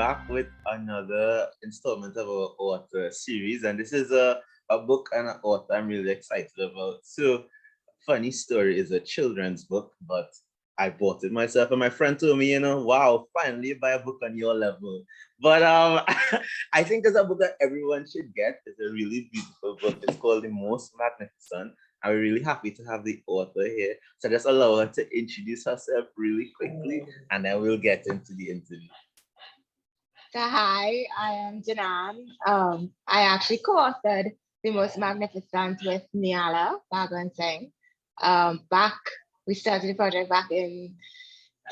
back with another installment of our author series, and this is a book and an author I'm really excited about. So, funny story is a children's book, but I bought it myself, and my friend told me, wow, finally buy a book on your level. But I think it's a book that everyone should get. It's a really beautiful book. It's called The Most Magnificent. I'm really happy to have the author here. So just allow her to introduce herself really quickly, and then we'll get into the interview. So hi, I am Jeunanne. I actually co-authored The Most Magnificent with Niala Bhagwan Singh. Back, we started the project back in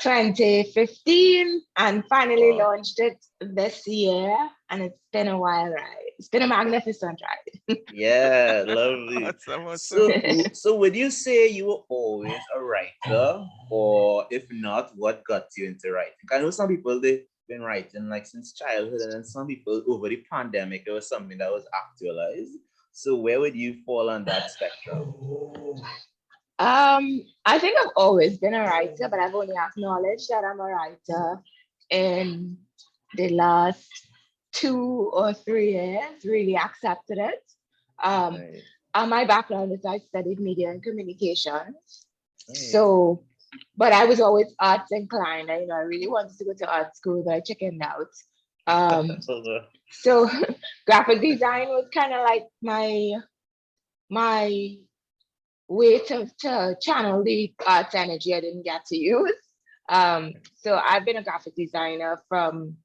2015 and finally Wow. launched it this year. And it's been a wild ride. It's been a magnificent ride. Yeah, lovely. Awesome, awesome. So would you say you were always a writer, or if not, what got you into writing? I know some people they've been writing like since childhood, and then some people over the pandemic it was something that was actualized. So where would you fall on that spectrum? I think I've always been a writer, but I've only acknowledged that I'm a writer in the last 2 or 3 years, really accepted it. Um, Right. my background is I studied media and communications. Nice. So, but I was always arts inclined. I really wanted to go to art school, but I chickened out. Um, so graphic design was kind of like my way to channel the arts energy I didn't get to use. So I've been a graphic designer from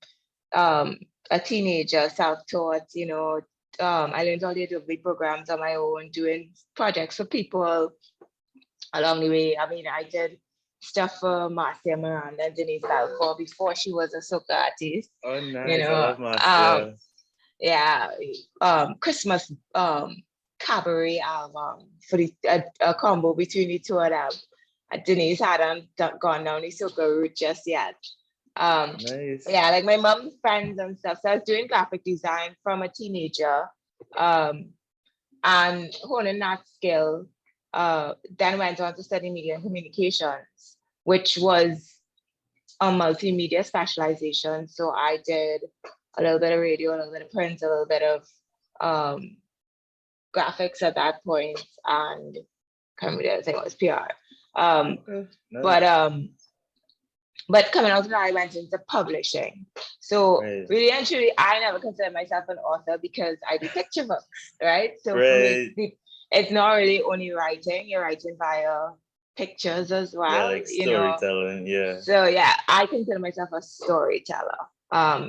um, a teenager, self-taught, I learned all the Adobe programs on my own, doing projects for people along the way. I mean, I did stuff for Marcia Miranda and Denise Balfour before she was a soca artist, Oh, you nice. I know. love Marcia. Yeah, Christmas cabaret album for a combo between the two of them. Denise hadn't gone down the soca route just yet. Nice. Yeah, like my mom's friends and stuff. So I was doing graphic design from a teenager, um, and honing that skill. Then went on to study media and communications, which was a multimedia specialization. So I did a little bit of radio, a little bit of print, a little bit of um, graphics at that point, and can't remember the other thing was PR. Um, Okay. but Nice. um, but coming out of that, I went into publishing. So Right. really and truly, I never consider myself an author because I do picture books, right? So for me, Right. it's not really only writing; you're writing via pictures as Yeah, well, like storytelling. Yeah. So yeah, I consider myself a storyteller.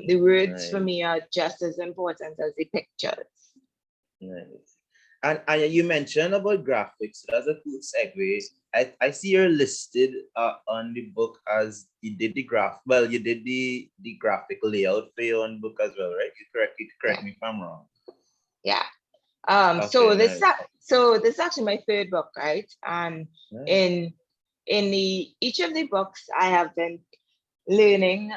The words for Nice. me are just as important as the pictures. Nice. And you mentioned about graphics. So that's a cool segue. I see you're listed on the book as you did the graphic layout for your own book as well, right? You Yeah, correct me if I'm wrong. yeah. Okay, nice. So this is actually my third book, right? And Nice. in the each of the books, I have been learning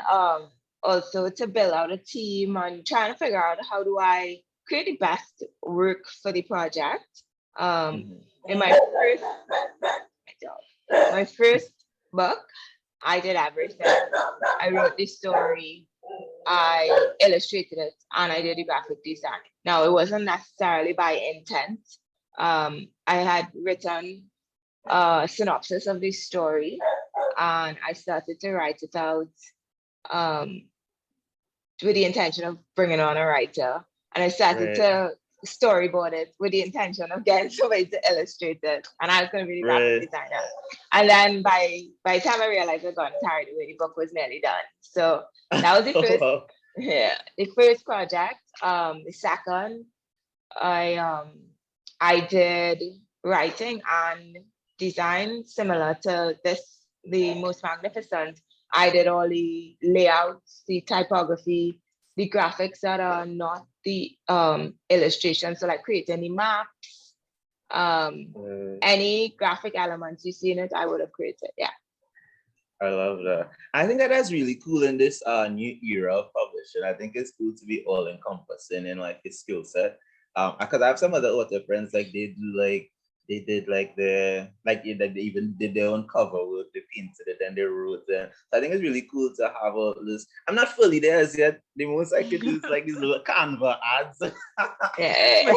also to build out a team and trying to figure out how do I create the best work for the project. Um, Mhm. in my first book, I did everything. I wrote the story, I illustrated it, and I did the graphic design. Now, it wasn't necessarily by intent. I had written a synopsis of the story, and I started to write it out um, with the intention of bringing on a writer. And I started Right. to storyboard it with the intention of getting somebody to illustrate it. And I was going to be the graphic Right. designer. And then by the time I realized I'd gotten tired away, the book was nearly done. So that was the Oh, first, wow. yeah, the first project. The second, I um I did writing and design similar to this, the most magnificent. I did all the layouts, the typography, the graphics that are not the illustrations. So like creating the maps, um, Uh, any graphic elements you see in it, I would have created. Yeah. I love that. I think that that's really cool in this new era of publishing. I think it's cool to be all encompassing in like his skill set. Because I have some other author friends like they do like they did like they even did their own cover work, they painted it and they wrote it. So I think it's really cool to have all this. I'm not fully there as yet. The most I could do is like these little Canva ads. Which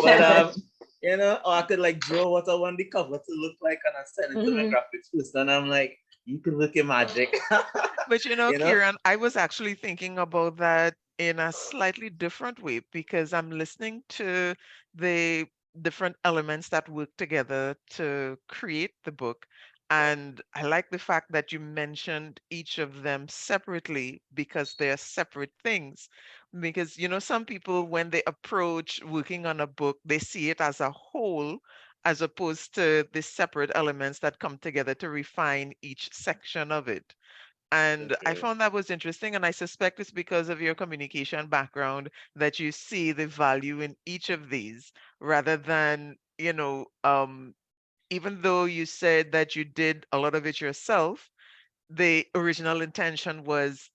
But Yeah. or I could like draw what I want the cover to look like and I send it to my Mhm. graphics person and I'm like, you can look at magic. But you know? Kieran, I was actually thinking about that in a slightly different way because I'm listening to the different elements that work together to create the book. And I like the fact that you mentioned each of them separately because they're separate things. Because, some people, when they approach working on a book, they see it as a whole, as opposed to the separate elements that come together to refine each section of it. For And I sure. found that was interesting. And I suspect it's because of your communication background that you see the value in each of these rather than, even though you said that you did a lot of it yourself, the original intention was,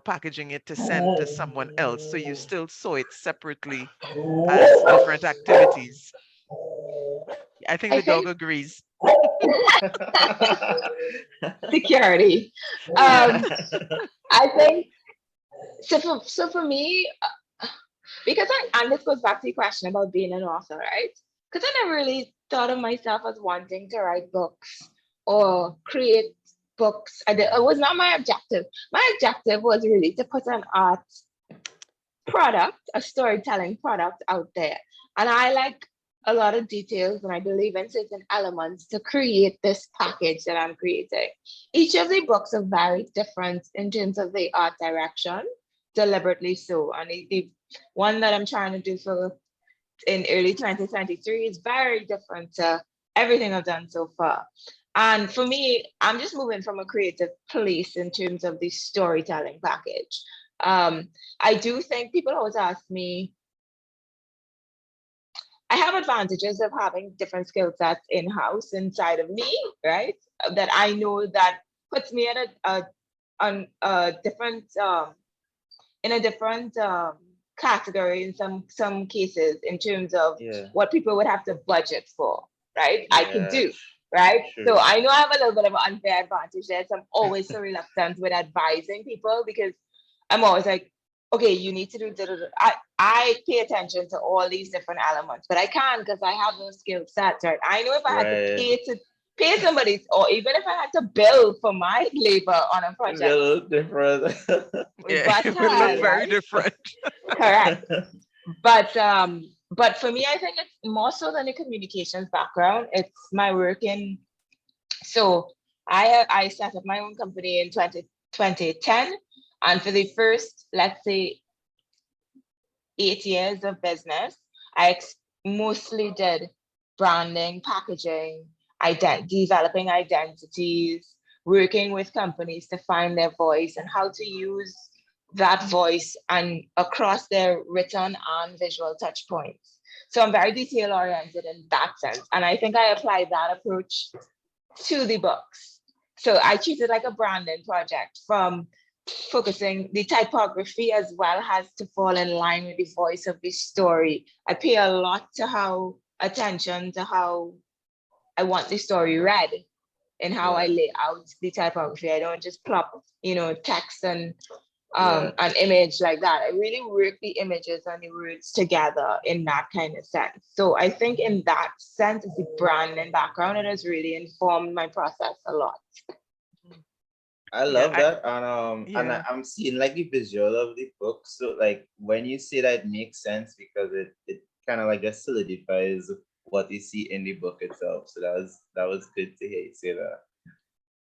packaging it to send to someone else. So you still saw it separately as different activities. I think I the dog think agrees. security. Um, I think so for me, because and this goes back to the question about being an author, right? Because I never really thought of myself as wanting to write books or create books. It was not my objective. My objective was really to put an art product, a storytelling product out there. And I like a lot of details and I believe in certain elements to create this package that I'm creating. Each of the books are very different in terms of the art direction, deliberately so. And the one that I'm trying to do for in early 2023 is very different to everything I've done so far. And for me, I'm just moving from a creative place in terms of the storytelling package. Um, I do think people always ask me, I have advantages of having different skill sets in house inside of me, right? That I know that puts me at on a different in a different category in some cases in terms of Yeah. what people would have to budget for, right? I could Yeah. do, right? So True. I know I have a little bit of an unfair advantage there. So I'm always so reluctant with advising people because I'm always like, okay, you need to do da, da, da. I pay attention to all these different elements, but I can't because I have those skill sets, right? I know if I had to Right. pay somebody, or even if I had to bill for my labor on a It's a project, little different. Yeah, but it would look hard, very right? different. Correct. But for me, I think it's more so than a communications background. It's my work in so I set up my own company in 2010, and for the first, let's say, 8 years of business, I mostly did branding, packaging, developing identities, working with companies to find their voice and how to use that voice and across their written and visual touch points. So I'm very detail oriented in that sense. And I think I applied that approach to the books. So I treat it like a branding project from focusing the typography as well has to fall in line with the voice of the story. I pay a lot to how attention to how I want the story read and how I Yeah. lay out the typography. I don't just plop, text and Yeah. an image like that. I really work the images and the words together in that kind of sense. So I think in that sense, the brand and background, it has really informed my process a lot. I Yeah, love that. And yeah. I'm seeing like the visual of the book. So like when you say that, it makes sense because it kind of like just solidifies what you see in the book itself. So that was good to hear you say that.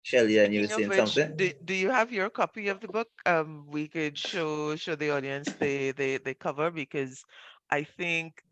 Shelly, and you were Speaking of saying which, something? do you have your copy of the book? We could show the audience the cover because I think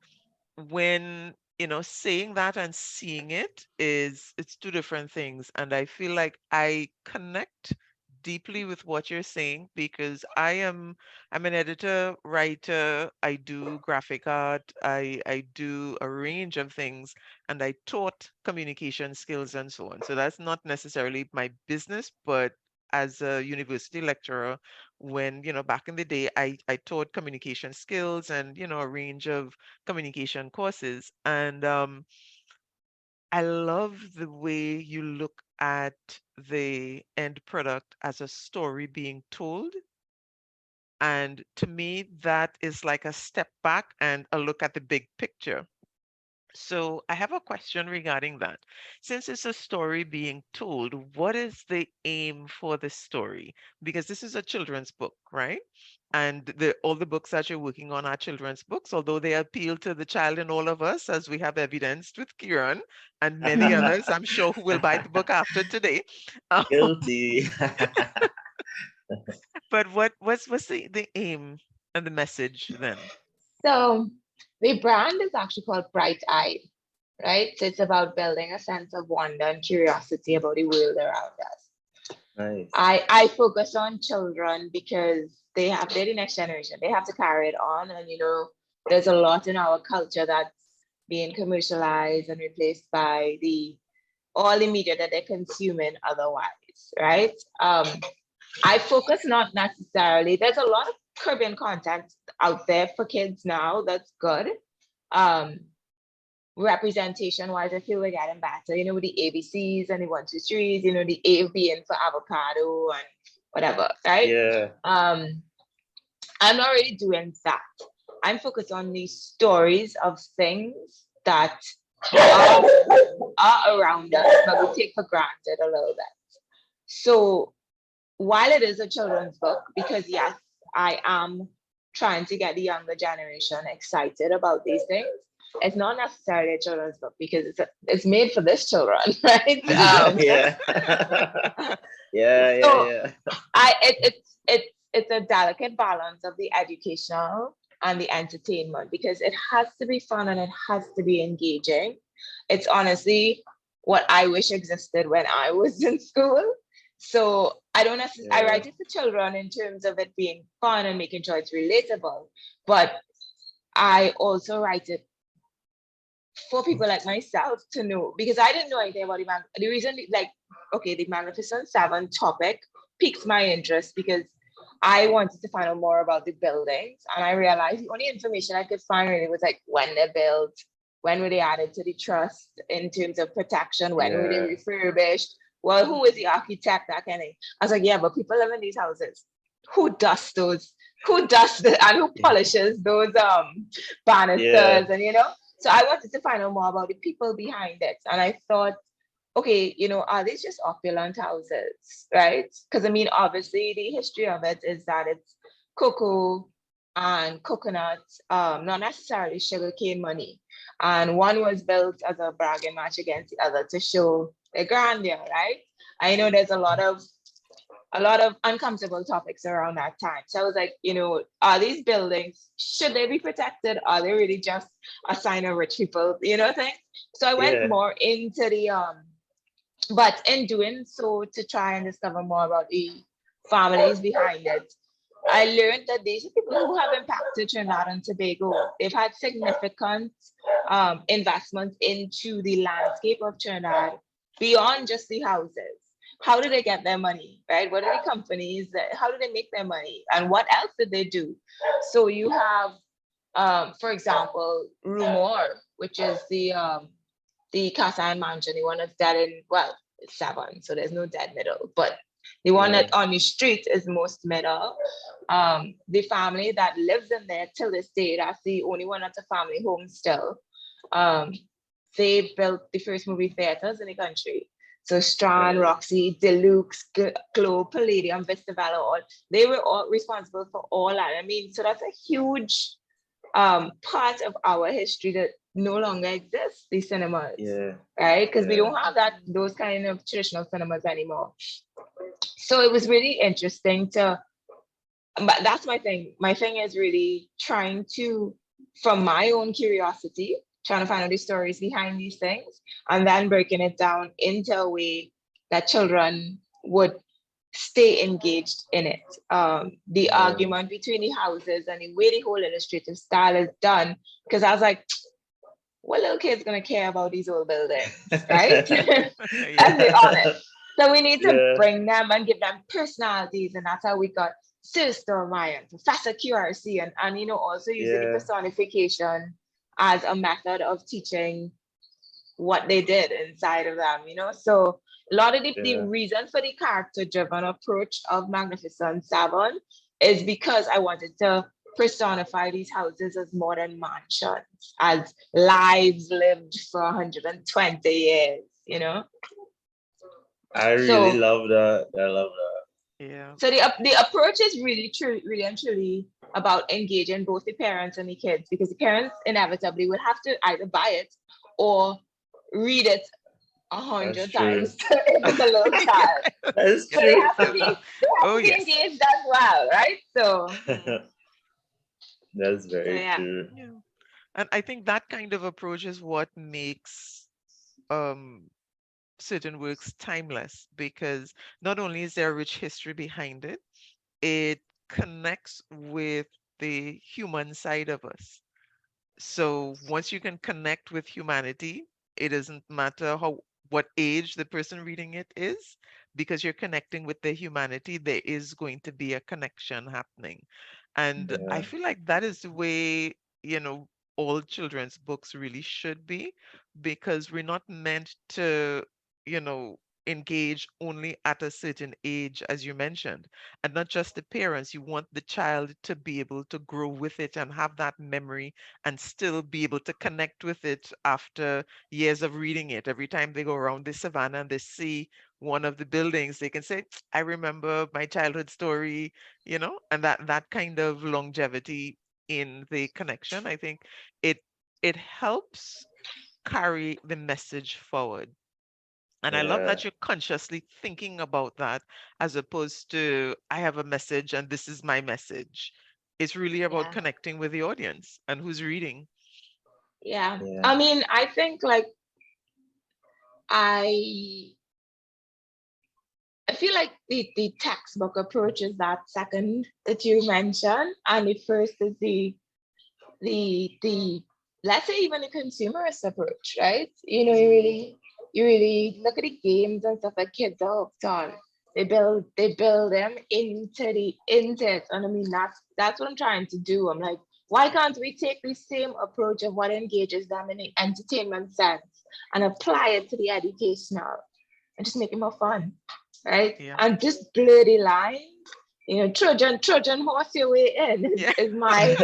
when saying that and seeing it's two different things, and I feel like I connect deeply with what you're saying because I'm an editor, writer, I do graphic art, I do a range of things, and I taught communication skills and so on. So that's not necessarily my business, but as a university lecturer, when back in the day, I taught communication skills and a range of communication courses. And I love the way you look at the end product as a story being told. And to me, that is like a step back and a look at the big picture. So I have a question regarding that. Since it's a story being told, what is the aim for the story? Because this is a children's book, right? And all the books that you're working on are children's books, although they appeal to the child in all of us, as we have evidenced with Keeron and many others, I'm sure, who will buy the book after today. Um, Guilty. but what's the aim and the message then? So the brand is actually called Bright Eye, right? So it's about building a sense of wonder and curiosity about the world around us. Nice. I focus on children because they're the next generation. They have to carry it on. And there's a lot in our culture that's being commercialized and replaced by all the media that they're consuming otherwise, right? I focus not necessarily, there's a lot of Caribbean content out there for kids now that's good. Representation wise, I feel we're getting better, with the ABCs and the 1, 2, 3s, the A being for avocado and whatever, right? Yeah. I'm not really doing that. I'm focused on these stories of things that are around us, but we take for granted a little bit. So while it is a children's book, because yes, I am trying to get the younger generation excited about these things, it's not necessarily a children's book because it's made for this children, right? Yeah. Yeah. So Yeah. it's a delicate balance of the educational and the entertainment because it has to be fun and it has to be engaging. It's honestly what I wish existed when I was in school. So I don't necessarily, I write it for children in terms of it being fun and making sure it's relatable, but I also write it for people like myself to know, because I didn't know anything about the reason, the Magnificent Seven topic piques my interest because I wanted to find out more about the buildings, and I realized the only information I could find really was like when they're built, when were they added to the trust in terms of protection, when were they refurbished, well, who was the architect, that kind of thing. I was like, yeah, but people live in these houses. Who dusts those? Who dusts and who polishes those banisters and So I wanted to find out more about the people behind it. And I thought, okay, are these just opulent houses, right? Because I mean, obviously the history of it is that it's cocoa and coconut, not necessarily sugarcane money. And one was built as a bragging match against the other to show the grandeur, right? I know there's a lot of uncomfortable topics around that time. So I was like, are these buildings, should they be protected? Are they really just a sign of rich people, thing? So I went more into the, but in doing so, to try and discover more about the families behind it, I learned that these are people who have impacted Trinidad and Tobago. They've had significant investments into the landscape of Trinidad beyond just the houses. How do they get their money, right? What are the companies how do they make their money? And what else did they do? So you have, for example, Rumor, which is the Casa and Mansion, the one that's dead in, well, it's 7, so there's no dead middle, but the one that on the street is most middle. The family that lives in there till this day, that's the only one that's a family home still. They built the first movie theaters in the country. So Strand, Roxy, Deluxe, Globe, Palladium, Vista Vella, they were all responsible for all that. I mean, so that's a huge part of our history that no longer exists, these cinemas, right? Because we don't have those kind of traditional cinemas anymore. So it was really interesting but that's my thing. My thing is really trying to, from my own curiosity, trying to find out the stories behind these things, and then breaking it down into a way that children would stay engaged in it. The argument between the houses and the way the whole illustrative style is done, because I was like, what little kid's gonna care about these old buildings, right? Let's be honest. So we need to bring them and give them personalities, and that's how we got Sister Maya, Professor QRC, and also using the personification as a method of teaching what they did inside of them, you know. So a lot of the Yeah. reason for the character-driven approach of Magnificent Seven is because I wanted to personify these houses as modern mansions, as lives lived for 120 years, you know. I really So love that. I love that. Yeah. so the approach is really true, really and truly about engaging both the parents and the kids, because the parents inevitably will have to either buy it or read it a That's hundred true. times if it's a little child. That's So they true. have to Oh, be yes. engaged as well, right? So That's so very yeah, true. Yeah. And I think that kind of approach is what makes um certain works timeless, because not only is there a rich history behind it, it connects with the human side of us. So once you can connect with humanity, it doesn't matter what age the person reading it is, because you're connecting with their humanity, there is going to be a connection happening. And I Yeah. feel like that is the way, you know, all children's books really should be, because we're not meant to, you know, engage only at a certain age, as you mentioned, and not just the parents. You want the child to be able to grow with it and have that memory and still be able to connect with it after years of reading it. Every time they go around the savannah and they see one of the buildings, they can say, I remember my childhood story, you know, and that kind of longevity in the connection, I think it it helps carry the message forward. And I love Yeah. that you're consciously thinking about that, as opposed to, I have a message and this is my message. It's really about yeah, connecting with the audience and who's reading. yeah. Yeah. I mean, I think like I I feel like the textbook approach is that second that you mentioned, and the first is the let's say even the consumerist approach, right? You know, you really look at the games and stuff that kids are hooked on. They build them into it. And I mean that's what I'm trying to do. I'm like, why can't we take the same approach of what engages them in the entertainment sense and apply it to the educational and just make it more fun, right? Yeah. And just blur the lines. You know, Trojan horse your way in Yeah. is my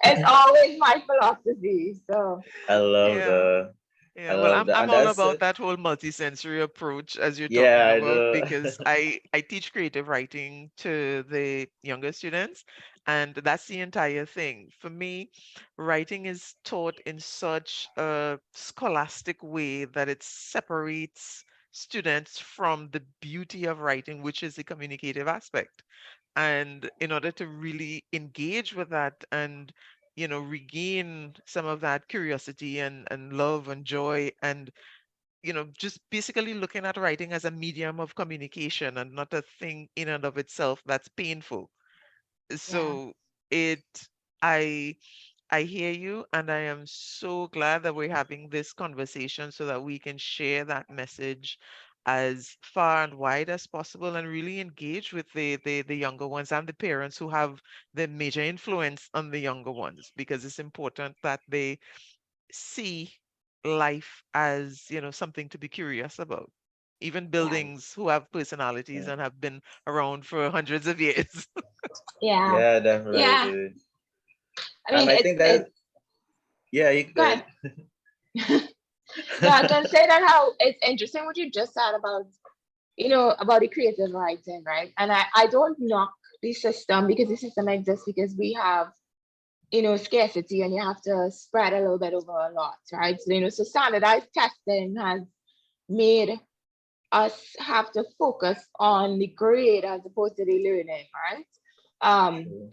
it's always my philosophy. So I love Yeah. the I Yeah, well, love I'm that. I'm And all that's about it. that whole multisensory approach as you're Yeah, talking I about, do. because I teach creative writing to the younger students, and that's the entire thing. For me, writing is taught in such a scholastic way that it separates students from the beauty of writing, which is the communicative aspect. And in order to really engage with that and, you know, regain some of that curiosity and love and joy, and, you know, just basically looking at writing as a medium of communication and not a thing in and of itself that's painful. yeah, So it I I hear you, and I am so glad that we're having this conversation so that we can share that message as far and wide as possible and really engage with the younger ones and the parents who have the major influence on the younger ones, because it's important that they see life as, you know, something to be curious about. Even yeah, buildings who have personalities Yeah. and have been around for hundreds of years. yeah, Yeah, yeah. definitely. I And mean I it's think that, it yeah, you go could. ahead. No, I was gonna say that how it's interesting what you just said about, you know, about the creative writing, right? And I don't knock the system because the system exists because we have, you know, scarcity and you have to spread a little bit over a lot, right? So, you know, so standardized testing has made us have to focus on the grade as opposed to the learning, right? Um,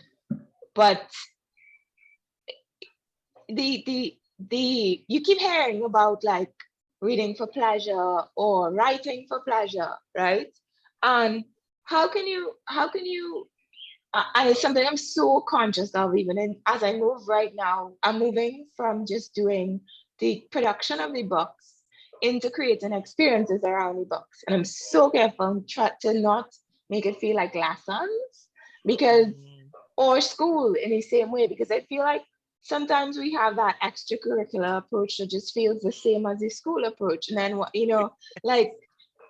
but the you keep hearing about like reading for pleasure or writing for pleasure, right? And how can you and it's something I'm so conscious of even in, as I move right now. I'm moving from just doing the production of the books into creating experiences around the books. And I'm so careful and try to not make it feel like lessons because Mm, or school in the same way because I feel like sometimes we have that extracurricular approach that just feels the same as the school approach. And then, like,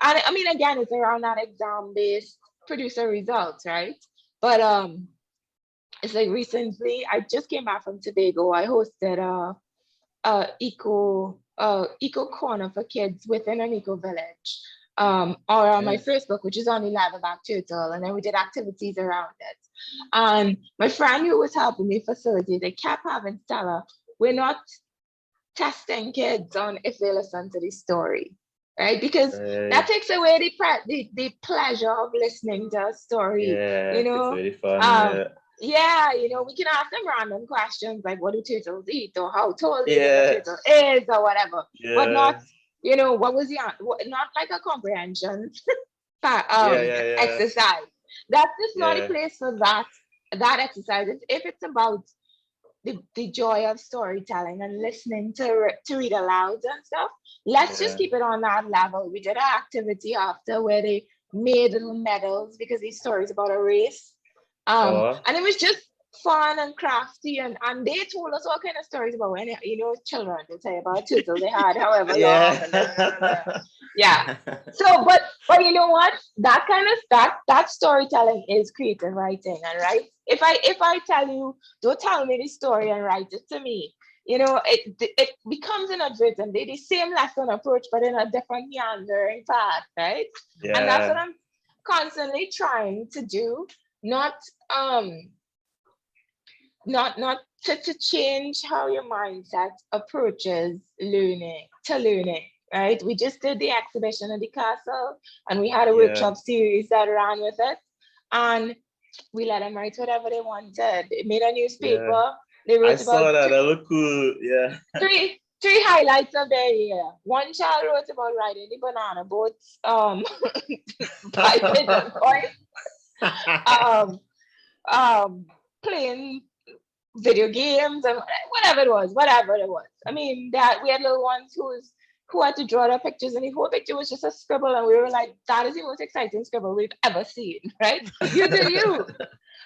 and I mean, again, it's around that exam-based producer results, right? But it's like recently, I just came back from Tobago. I hosted eco corner for kids within an eco village. Or on my first book, which is on the Leatherback Turtle, and then we did activities around it. And my friend who was helping me facilitate, they kept having to tell her, we're not testing kids on if they listen to the story, right? Because that takes away the pleasure of listening to a story, Yeah, it's very fun. yeah, we can ask them random questions like what do turtles eat or how tall do you think a turtle is or whatever, but not, what was the not like a comprehension exercise. That's just not a place for that exercise. If it's about the joy of storytelling and listening to read aloud and stuff, let's just keep it on that level. We did an activity after where they made little medals because these stories about a race. And it was just fun and crafty, and they told us all kind of stories about when children, they tell you about a turtle they had however long. So but you know what, that kind of that storytelling is creative writing. And right, if I tell you, don't tell me the story and write it to me, it becomes inadvertent. They're the same lesson approach but in a different meandering path, right? And that's what I'm constantly trying to do. Not to change how your mindset approaches learning, right? We just did the exhibition at the castle, and we had a workshop series that ran with it, and we let them write whatever they wanted. They made a newspaper. They wrote saw that. That looked cool. Yeah. Three highlights of their year. One child wrote about riding the banana boats by Pigeon Point. Playing video games and whatever it was. I mean, that we had little ones who had to draw their pictures, and the whole picture was just a scribble, and we were like, that is the most exciting scribble we've ever seen, right? You do you.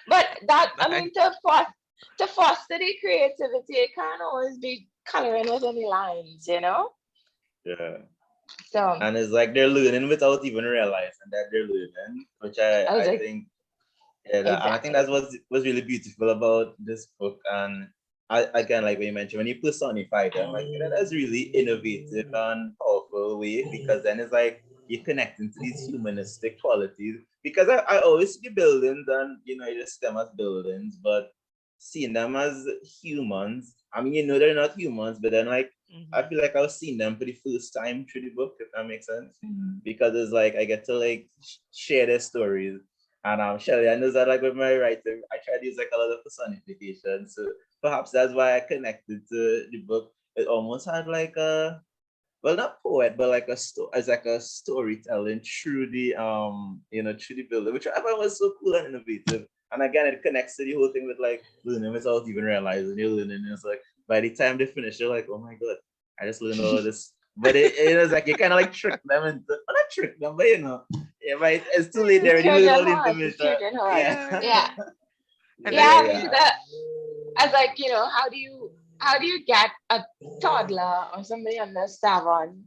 But that, I mean, to foster the creativity, it can't always be coloring within the lines, Yeah. So, and it's like they're learning without even realizing that they're learning, which I think. And I think that's was really beautiful about this book. And again, like when you mentioned, when you personify them, like that's really innovative and powerful way, because then it's like you're connecting to these humanistic qualities. Because I always see buildings and you just see them as buildings, but seeing them as humans, I mean, they're not humans, but then like I feel like I was seeing them for the first time through the book, if that makes sense. Because it's like I get to like share their stories. And Shelley-Ann knows that like with my writing, I try to use like a lot of personification. So perhaps that's why I connected to the book. It almost had like not poet, but like as like a storytelling through the through the building, which I thought was so cool and innovative. And again, it connects to the whole thing with like learning without even realizing you're learning. And it's like by the time they finish, you're like, oh my god, I just learned all of this. But it was like you kind of like trick them into, well, not trick them, but right, it's too late. They already learned all the information. I was like, how do you get a toddler or somebody under 7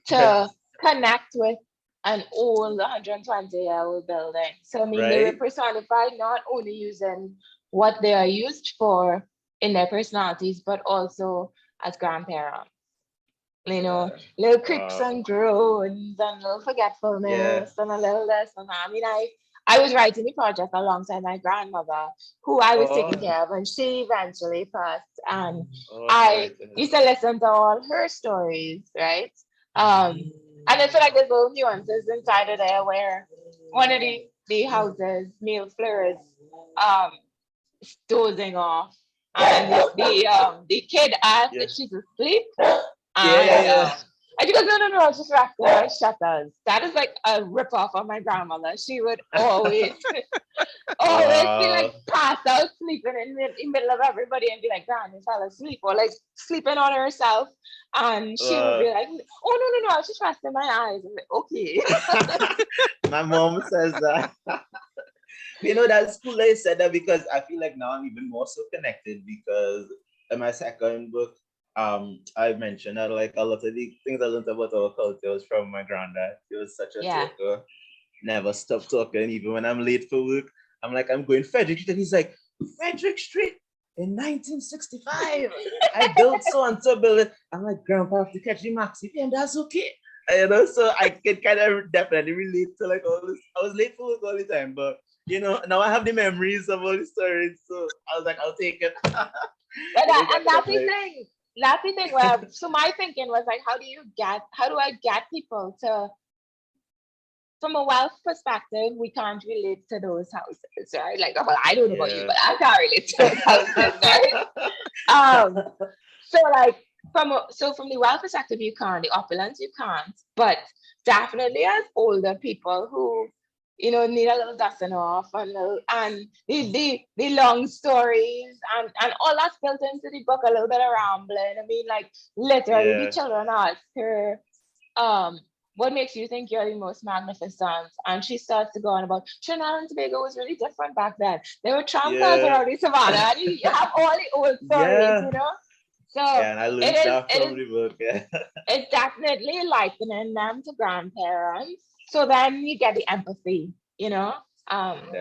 to connect with an old 120-year-old building? So I mean, they were personified not only using what they are used for in their personalities, but also as grandparents. Little creeps and groans and little forgetfulness and a little this and that. I mean, I was writing the project alongside my grandmother, who I was taking care of, and she eventually passed. And I used to listen to all her stories, right? And I feel like there's little nuances inside of there where one of the houses, Neil Fleurs, dozing off, and the kid asked if she's asleep. And she goes, no, I was just wrapping my shutters. That is like a ripoff of my grandmother. She would always be like passed out sleeping in the middle of everybody and be like, Gran, you fell asleep, or like sleeping on herself. And she would be like, oh, no, I was just resting my eyes. I'm like, okay. My mom says that. That's cool that you said that, because I feel like now I'm even more so connected, because in my second book, I mentioned that like a lot of the things I learned about our culture was from my granddad. He was such a Yeah. talker, never stopped talking. Even when I'm late for work, I'm like, I'm going Frederick Street. And he's like, Frederick Street in 1965. I built so and so building. I'm like, Grandpa, I have to catch the maxi, and that's okay. So I can kind of definitely relate to like all this. I was late for work all the time, but now I have the memories of all the stories. So I was like, I'll take it. But and that's the thing. That's the thing where so my thinking was like, how do I get people to, from a wealth perspective, we can't relate to those houses, right? Like, well, I don't know about you, but I can't relate to those houses, right? So like from the wealth perspective, you can't, the opulence you can't, but definitely as older people who need a little dusting off and the long stories and all that's built into the book, a little bit of rambling. I mean, like literally the children ask her, what makes you think you're the most magnificent? And she starts to go on about Trinidad and Tobago was really different back then. There were tram cars around the savannah, and you have all the old stories, So and I learned that from the book. Yeah. It's definitely likening them to grandparents. So then you get the empathy, Definitely.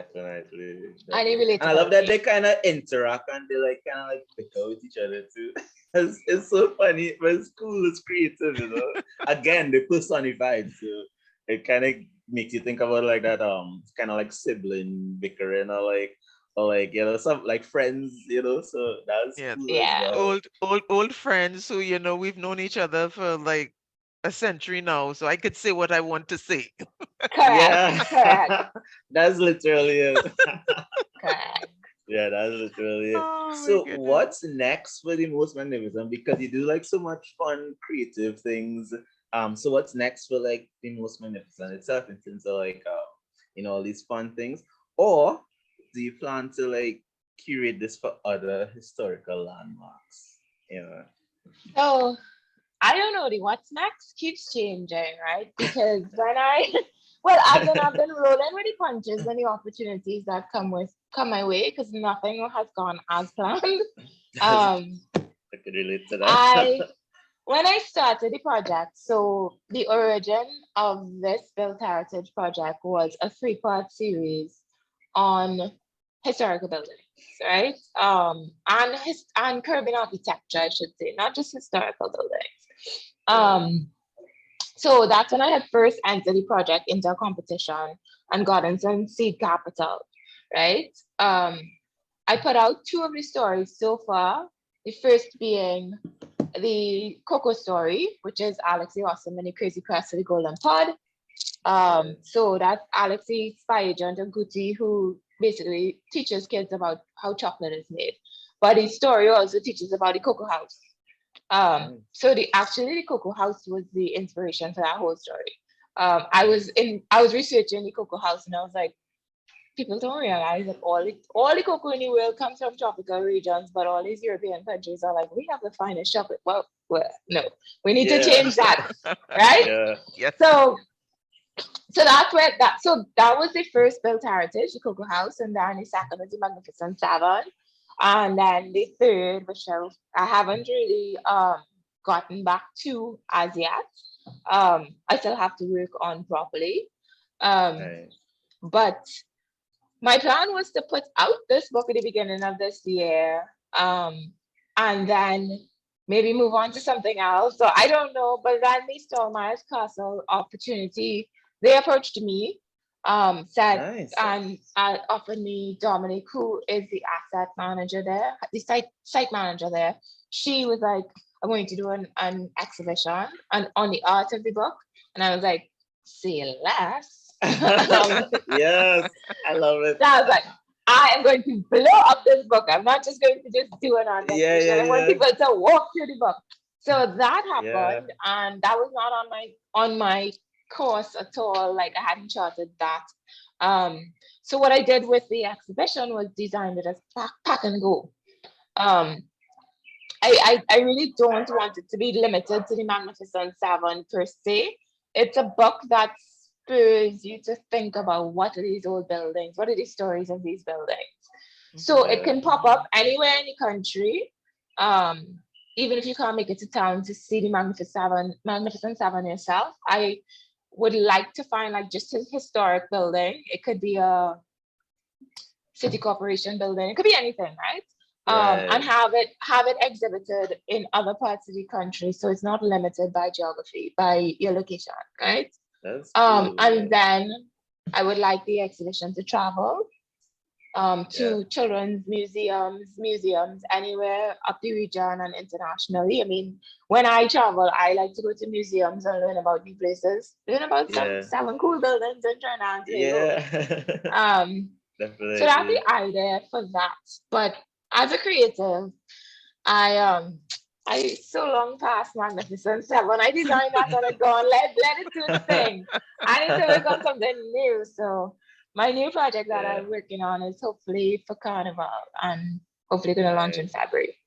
And they relate. And I love that they kind of interact and they like kind of like bicker with each other too. It's so funny, but it's cool, it's creative, Again, they personified, so it kind of makes you think about like that kind of like sibling bickering or like some like friends, so that's cool as well. Old friends who we've known each other for like a century now, so I could say what I want to say. Correct. That's literally it. Correct. Yeah, that's literally it. Oh, So what's next for the most magnificent? Because you do like so much fun, creative things. So what's next for like the most magnificent itself in terms of like all these fun things? Or do you plan to like curate this for other historical landmarks? So I don't know, the what's next keeps changing, right? Because when I've been rolling with the punches and the opportunities that come my way, because nothing has gone as planned. I could relate to that. When I started the project, so the origin of this Built Heritage project was a 3-part series on historical buildings, right? And urban architecture, I should say, not just historical buildings. So that's when I had first entered the project into a competition and gotten some seed capital, right? I put out 2 of the stories so far. The first being the Coco story, which is Alexi Awesome and the Crazy Crest of the Golden Pod. So that's Alexi, spy agent of Gucci, who basically teaches kids about how chocolate is made. But the story also teaches about the Cocoa House. So the Cocoa House was the inspiration for that whole story. I was researching the Cocoa House and I was like, people don't realize that all the cocoa in the world comes from tropical regions, but all these European countries are like, we have the finest chocolate. Well, no, we need to change that, right? Yeah. Yes. So that's where that was the first Built Heritage, the Cocoa House, and then the second was the Magnificent Seven, and then the third, which I haven't really gotten back to as yet. I still have to work on properly. But my plan was to put out this book at the beginning of this year, and then maybe move on to something else. So I don't know, but then the Stallmeyer's Castle opportunity, they approached me, said, Nice. and offered me Dominique, who is the asset manager there, the site manager there. She was like, I'm going to do an exhibition on the art of the book. And I was like, say less. Yes, I love it. So I was like, I am going to blow up this book. I'm not just going to just do an art exhibition. I want people to walk through the book. So that happened, and that was not on my course at all. Like I hadn't charted that. So what I did with the exhibition was designed it as pack and go. I really don't want it to be limited to the Magnificent Seven per se. It's a book that spurs you to think about what are these old buildings, what are the stories of these buildings. So it can pop up anywhere in the country. Um, Even if you can't make it to town to see the Magnificent Seven yourself, I would like to find like just a historic building. It could be a city corporation building. It could be anything, right? And Right. have it exhibited in other parts of the country, so it's not limited by geography, by your location, right? That's cool. And Yeah. then I would like the exhibition to travel Yeah. to children's museums anywhere up the region and internationally. I mean, when I travel, I like to go to museums and learn about new places, learn about some Yeah. seven cool buildings in Jeunanne. There you go. Yeah. Um, so that's Definitely. the idea for that. But as a creative, I I so long past Magnificent Seven. I designed that on a gone. Let it do its thing. I need to work on something new. So my new project that Yeah. I'm working on is hopefully for Carnival and hopefully gonna launch in Nice. February.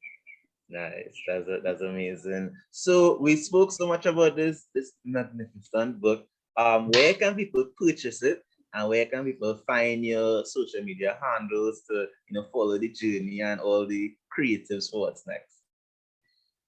Nice. That's amazing. So we spoke so much about this magnificent book. Where can people purchase it, and where can people find your social media handles to follow the journey and all the creatives for what's next?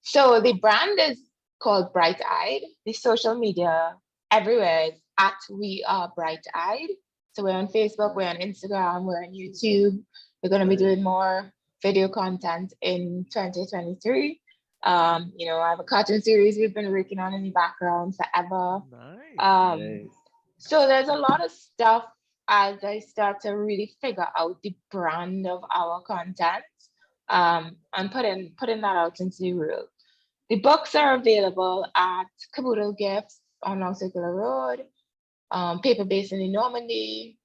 So the brand is called Bright Eyed. The social media everywhere is at We Are Bright Eyed. So we're on Facebook, we're on Instagram, we're on YouTube. We're going to be Nice. doing more video content in 2023. I have a cartoon series we've been working on in the background forever. Nice. Um, Nice. so there's a lot of stuff as I start to really figure out the brand of our content and putting that out into the world. The books are available at Caboodle Gifts on Long Circular Road, Paper Basin in Normandy,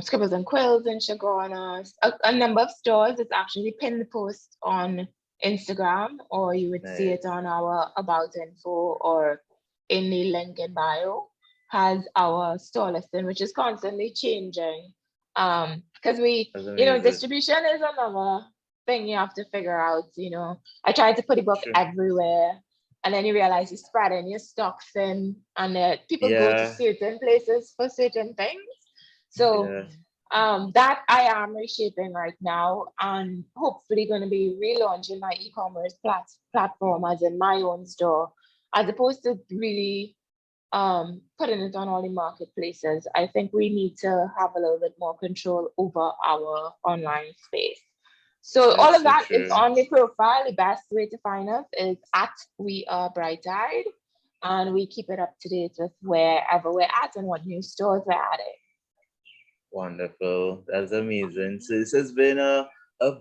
Scribbles and Quills in Chagona, a number of stores. It's actually pinned post on Instagram, or you would see it Nice. on our About Info or in the link in bio, has our store listing, which is constantly changing. Because That's amazing. distribution is another thing you have to figure out. I tried to put the book Sure. everywhere, and then you realize you're spreading your stocks in, and people go to Yeah. certain places for certain things. So Yeah. that I am reshaping right now, and hopefully going to be relaunching my e-commerce platform as in my own store, as opposed to really putting it on all the marketplaces. I think we need to have a little bit more control over our online space. So all That's of so that is true. on the profile. The best way to find us is at We Are Bright Eyed, and we keep it up to date with wherever we're at and what new stores we're adding. Wonderful. That's amazing. So this has been a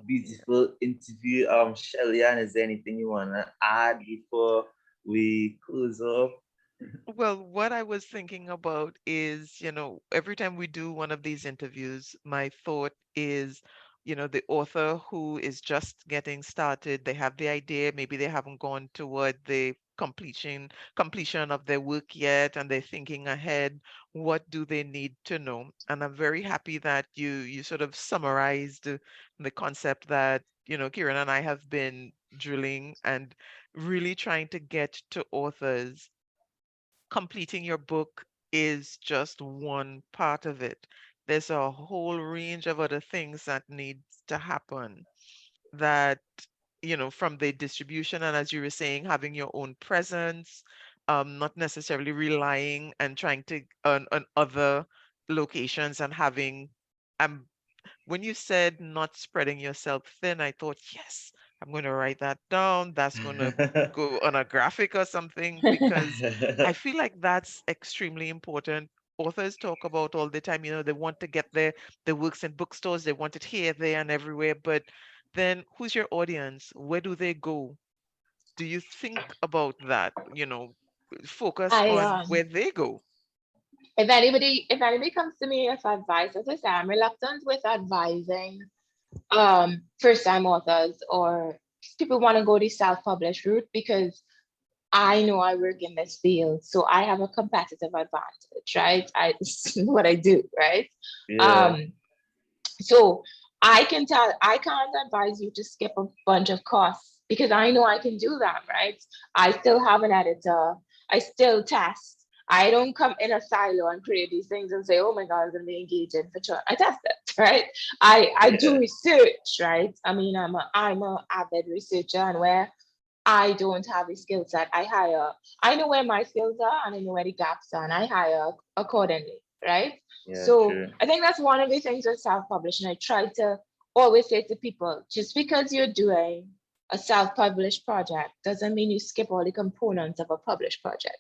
beautiful interview. Shelley-Ann, is there anything you wanna add before we close off? Well, what I was thinking about is, every time we do one of these interviews, my thought is, the author who is just getting started, they have the idea, maybe they haven't gone toward the completion of their work yet, and they're thinking ahead, what do they need to know? And I'm very happy that you sort of summarized the concept that, Kieran and I have been drilling and really trying to get to authors. Completing your book is just one part of it. There's a whole range of other things that needs to happen that, from the distribution and as you were saying, having your own presence, not necessarily relying and trying to on other locations and having um when you said not spreading yourself thin, I thought, yes, I'm going to write that down. That's going to go on a graphic or something because I feel like that's extremely important. Authors talk about all the time, they want to get their works in bookstores, they want it here, there, and everywhere. But then who's your audience? Where do they go? Do you think about that? Focus I on where they go. if anybody comes to me with advice, as I say, I'm reluctant with advising first time authors or people want to go the self-published route because I know I work in this field, so I have a competitive advantage, right? This is what I do, right? Yeah. Um, so I can't advise you to skip a bunch of costs because I know I can do that, right? I still have an editor. I still test. I don't come in a silo and create these things and say, oh my God, it's gonna be engaging for sure. I test it. right? I do Yeah. research, right? I mean, I'm a avid researcher, and where I don't have a skill set, I hire. I know where my skills are, and I know where the gaps are, and I hire accordingly, right? Yeah, So true. I think that's one of the things with self-publishing. I try to always say to people, just because you're doing a self-published project doesn't mean you skip all the components of a published project,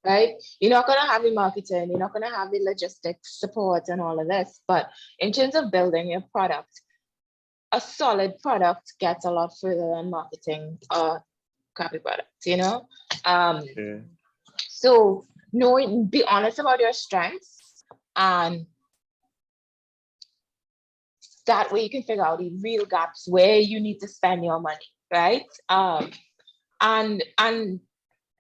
right? You're not gonna have the marketing, you're not gonna have the logistics support and all of this, but in terms of building your product, a solid product gets a lot further than marketing copy products, you know? Um, True. so knowing, be honest about your strengths, and that way you can figure out the real gaps where you need to spend your money, right? And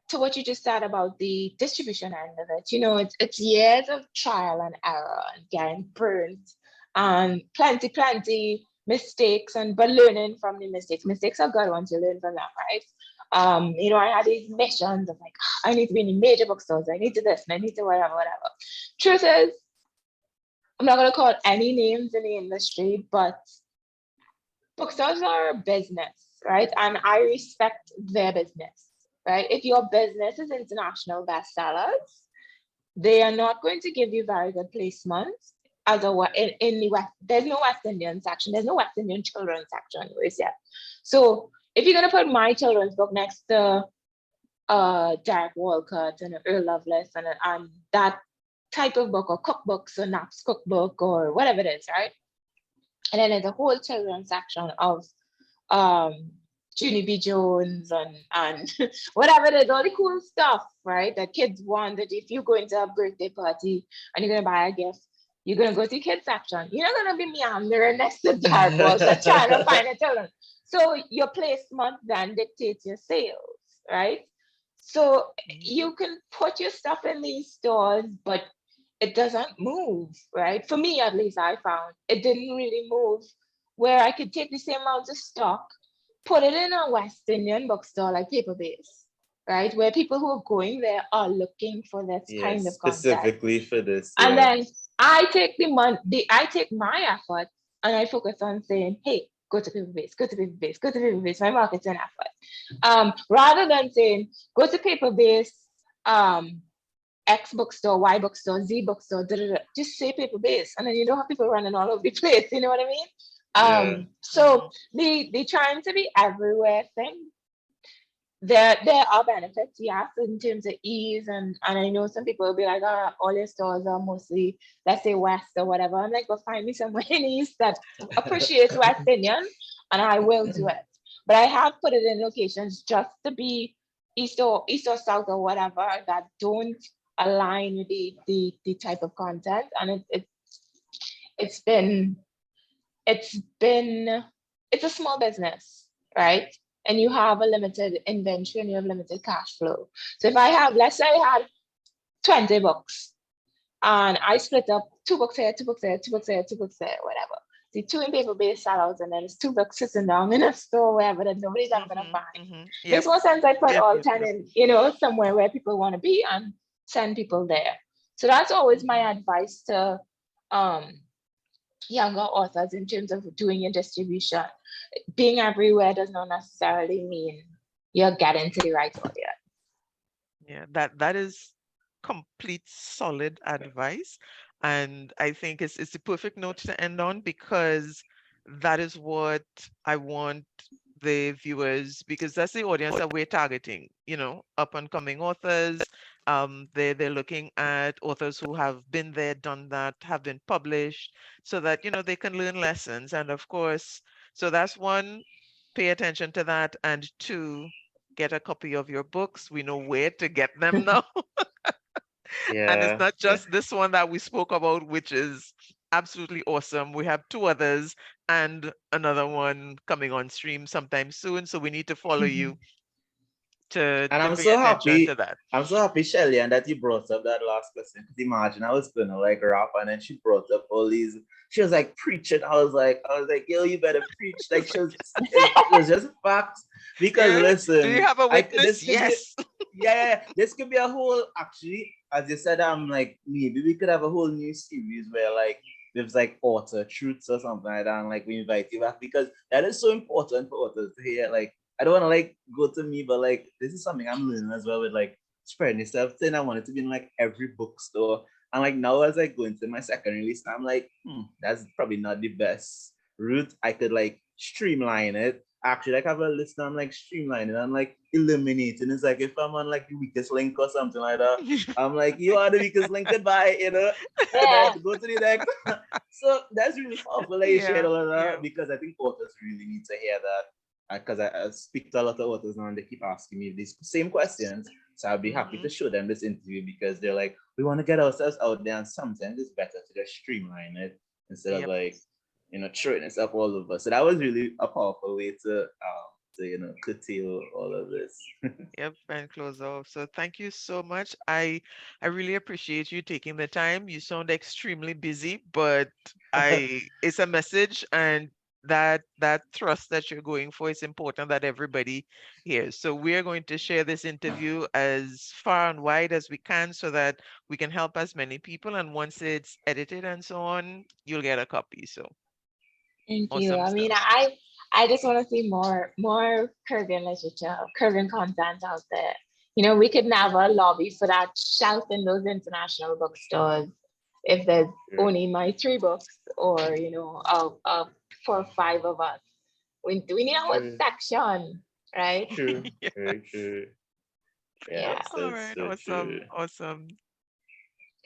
to what you just said about the distribution end of it, it's years of trial and error and getting burnt and plenty mistakes, and but learning from the mistakes. Mistakes are good once you learn from them, right? I had these missions of like, I need to be in the major bookstores, I need to this, and I need to whatever. Truth is, I'm not gonna call any names in the industry, but bookstores are a business, right? And I respect their business, right? If your business is international bestsellers, they are not going to give you very good placements as in the West. There's no West Indian section. There's no West Indian children's section anyways yet. So if you're gonna put my children's book next to Derek Walcott and Earl Lovelace and that type of book, or cookbooks, or Nap's cookbook, or whatever it is, right? And then there's a whole children's section of um Junie B. Jones and whatever it is, all the cool stuff, right? That kids want. That if you go into a birthday party and you're gonna buy a gift, you're gonna go to the kids section. You're not gonna be meandering next to Dark Walker trying to find a children. So your placement then dictates your sales, right? So you can put your stuff in these stores, but it doesn't move, right? For me, at least, I found it didn't really move where I could take the same amount of stock, put it in a West Indian bookstore like Paper Base, right? Where people who are going there are looking for this kind Yes, of content. specifically for this. And Yeah. then I take the money, I take my effort and I focus on saying, hey, go to Paper Base, go to Paper Base, go to Paper Base, my marketing effort. Rather than saying, go to Paper Base, X bookstore, Y bookstore, Z bookstore, just say Paper Base, and then you don't have people running all over the place. You know what I mean? Yeah. So the trying to be everywhere thing, there are benefits, yes, in terms of ease, and I know some people will be like, oh, all your stores are mostly, let's say, West or whatever. I'm like, well, find me somewhere in East that appreciates West Indian, and I will do it. But I have put it in locations just to be East or South or whatever that don't align with the type of content, and it's been it's been it's a small business, right? And you have a limited inventory and you have limited cash flow. So if I have, let's say I had 20 books and I split up 2 books here, 2 books there, 2 books there, 2 books there, whatever. The 2 in paper-based sellouts, and then it's 2 books sitting down in a store wherever that nobody's ever gonna find. Yep. Makes more sense I put Yep. all Yep. 10 Yep. in, somewhere where people want to be and send people there. So that's always my advice to um younger authors in terms of doing your distribution. Being everywhere does not necessarily mean you're getting to the right audience. Yeah, that is complete solid advice. And I think it's the perfect note to end on, because that is what I want the viewers, because that's the audience that we're targeting, up and coming authors. They're looking at authors who have been there, done that, have been published, so that, they can learn lessons. And of course, so that's one, pay attention to that. And two, get a copy of your books. We know where to get them now. And it's Yeah. not Yeah. just this one that we spoke about, which is absolutely awesome. We have 2 others and another one coming on stream sometime soon. So we need to follow you And to pay attention to that. I'm so happy, Shelley, and that you brought up that last question. Because imagine I was gonna like rap, and then she brought up all these. She was like preaching. I was like, yo, you better preach. Like it was just facts. Because Yeah. Do you listen, have a this witness? could be, Yes. yeah, this could be a whole, actually, as you said, like maybe we could have a whole new series where like with like author truths or something like that, and like we invite you back because that is so important for authors to hear. Like I don't want to like go to me, but like this is something I'm learning as well with like spreading yourself thin. I want it to be in like every bookstore. And like now as I go into my second release, I'm like, that's probably not the best route. I could like streamline it. Actually, like have a list, I'm like streamlining, I'm like eliminating. It's like if I'm on like the weakest link or something like that, I'm like, you are the weakest link, goodbye, and then Yeah. to go to the next. So that's really powerful that you shared Yeah, all of yeah. that because I think authors really need to hear that. Because I speak to a lot of authors now and they keep asking me these same questions. So I'll be happy to Mhm. show them this interview because they're like, we want to get ourselves out there, and sometimes it's better to just streamline it instead of Yep. like, throwing it up all over. So that was really a powerful way to curtail all of this. Yep, and close off. So thank you so much. I really appreciate you taking the time. You sound extremely busy, but I it's a message, and that thrust that you're going for is important that everybody hears. So we are going to share this interview as far and wide as we can so that we can help as many people. And once it's edited and so on, you'll get a copy. So Thank you. awesome I mean, stuff. I just want to see more Caribbean literature, Caribbean content out there. We could never lobby for that shelf in those international bookstores if there's True, only my three books or of 4 or 5 of us. We need our true, section, right? true, Yeah. very true. Yeah. Yes, All that's right. so Awesome. true. Awesome.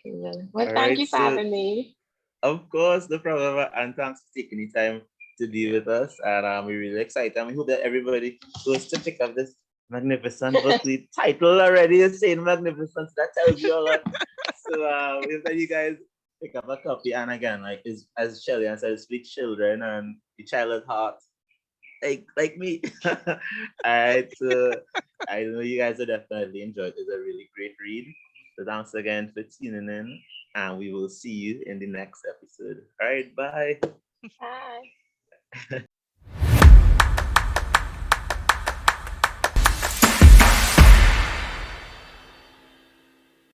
Cool. Well, All thank right, you for so having me. of course, no problem. And thanks for taking the time to be Yeah. with us. And we're really excited. And we hope that everybody goes to pick up this magnificent book. The title already is saying magnificent. So that tells you a lot. So if that you guys pick up a copy, and again, like as Shelley-Ann said, speak children and the child at heart, like me. All right. So I know you guys will definitely enjoy it. It's a really great read. So thanks again for tuning in, and we will see you in the next episode. All right, bye. Bye.